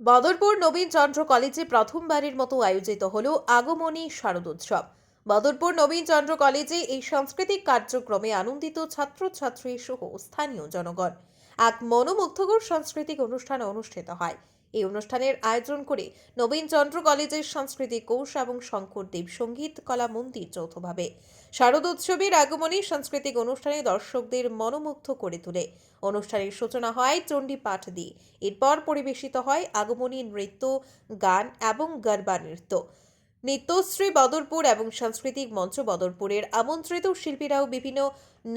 বদরপুর নবীন চন্দ্র কলেজে প্রথমবারের মতো আয়োজিত হলো আগমনী শারদোৎসব। বদরপুর নবীন চন্দ্র কলেজে এই সাংস্কৃতিক কার্যক্রমে আনন্দিত ছাত্রছাত্রী সহ স্থানীয় জনগণ। এক মনোমুগ্ধকর সাংস্কৃতিক অনুষ্ঠান অনুষ্ঠিত হয়। এই অনুষ্ঠানের আয়োজন করে নবীন চন্দ্র কলেজের সাংস্কৃতিক কোষ এবং শঙ্করদেব সঙ্গীত কলা মন্দির যৌথভাবে শারদোৎসবের আগমনী সাংস্কৃতিক অনুষ্ঠানে দর্শকদের মনোমুগ্ধ করে তোলে। অনুষ্ঠানের সূচনা হয় চণ্ডী পাঠ দিয়ে। এরপর পরিবেশিত হয় আগমনী নৃত্য, গান এবং গরবা নৃত্য। নৃত্যশ্রী বদরপুর এবং সাংস্কৃতিক মঞ্চ বদরপুরের আমন্ত্রিত শিল্পীরাও বিভিন্ন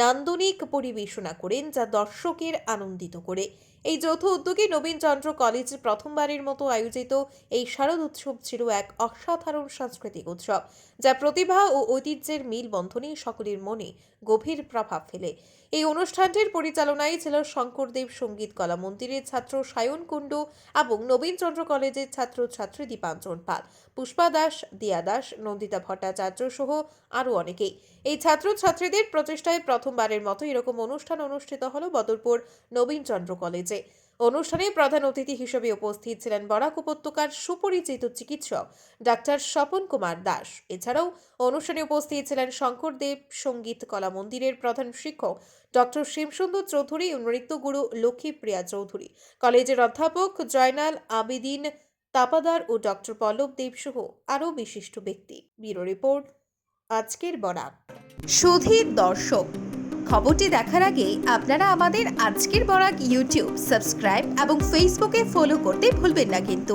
নান্দনিক পরিবেশনা করেন, যা দর্শকের আনন্দিত করে। এই যৌথ উদ্যোগে নবীন চন্দ্র কলেজ প্রথমবারের মতো আয়োজিত এই শারদ উৎসব ছিল এক অসাধারণ সাংস্কৃতিক উৎসব, যা প্রতিভা ও ঐতিহ্যের মিল বন্ধনে সকলের মনে গভীর প্রভাব ফেলে। এই অনুষ্ঠানটির পরিচালনায় ছিল শঙ্করদেব সঙ্গীত কলা মন্দিরের ছাত্র সায়ন কুণ্ডু এবং নবীন চন্দ্র কলেজের ছাত্রছাত্রী দীপাঞ্জন পাল, পুষ্পা দাস, দিয়া দাস, নন্দিতা ভট্টাচার্য সহ আরও অনেকেই। এই ছাত্রছাত্রীদের প্রচেষ্টায় প্রথমবারের মতো এরকম অনুষ্ঠান অনুষ্ঠিত হলো বদরপুর নবীন চন্দ্র কলেজে। অনুষ্ঠানে প্রধান অতিথি হিসেবে উপস্থিত ছিলেন বরাক উপত্যকার সুপরিচিত চিকিৎসক ডাক্তার স্বপন কুমার দাস। এছাড়াও অনুষ্ঠানে উপস্থিত ছিলেন শঙ্করদেব সঙ্গীত কলা মন্দিরের প্রধান শিক্ষক ডক্টর শ্যামসুন্দর চৌধুরী ও নৃত্যগুরু লক্ষ্মীপ্রিয়া চৌধুরী, কলেজের অধ্যাপক জয়নাল আবেদিন তাপাদার ও ডক্টর পল্লব দেব সহ আরও বিশিষ্ট ব্যক্তি। ব্যুরো রিপোর্ট, আজকের বরাক। সুধীর দর্শক, খবরটি দেখার আগে আপনারা আমাদের আজকের বরাক ইউটিউব সাবস্ক্রাইব এবং ফেসবুকে ফলো করতে ভুলবেন না কিন্তু।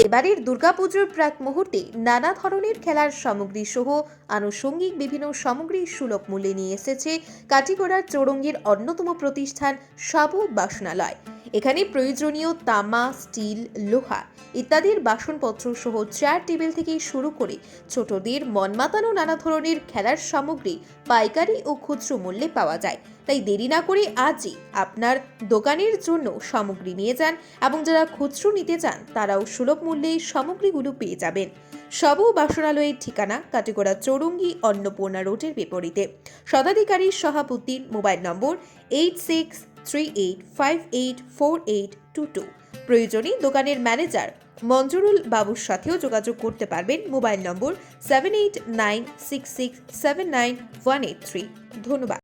এবারের দুর্গাপুজোর প্রাক মুহূর্তে নানা ধরনের খেলার সামগ্রী সহ আনুষঙ্গিক বিভিন্ন সামগ্রী সুলভ মূল্যে নিয়ে এসেছে কাটিগড়ার চৌরঙ্গীর অন্যতম প্রতিষ্ঠান সাবু বাসনালয়। এখানে প্রয়োজনীয় তামা, স্টিল, লোহা ইত্যাদির বাসনপত্র সহ চেয়ার টেবিল থেকে শুরু করে ছোটদের মন মাতানো নানা ধরনের খেলার সামগ্রী পাইকারি ও খুচরো মূল্যে পাওয়া যায়। তাই দেরি না করে আজই আপনার দোকানের জন্য সামগ্রী নিয়ে যান এবং যারা খুচরো নিতে চান তারাও সুলভ মূল্যে সামগ্রীগুলো পেয়ে যাবেন। সাবু বাসনালয়ের ঠিকানা কাটিগড়া চৌরঙ্গী অন্নপূর্ণা রোডের বিপরীতে। শতাধিকারী সহাবুদ্দিন, মোবাইল নম্বর 8638584822। প্রয়োজনে দোকানের ম্যানেজার মঞ্জুরুল বাবুর সাথেও যোগাযোগ করতে পারবেন। মোবাইল নম্বর 7896679183। ধন্যবাদ।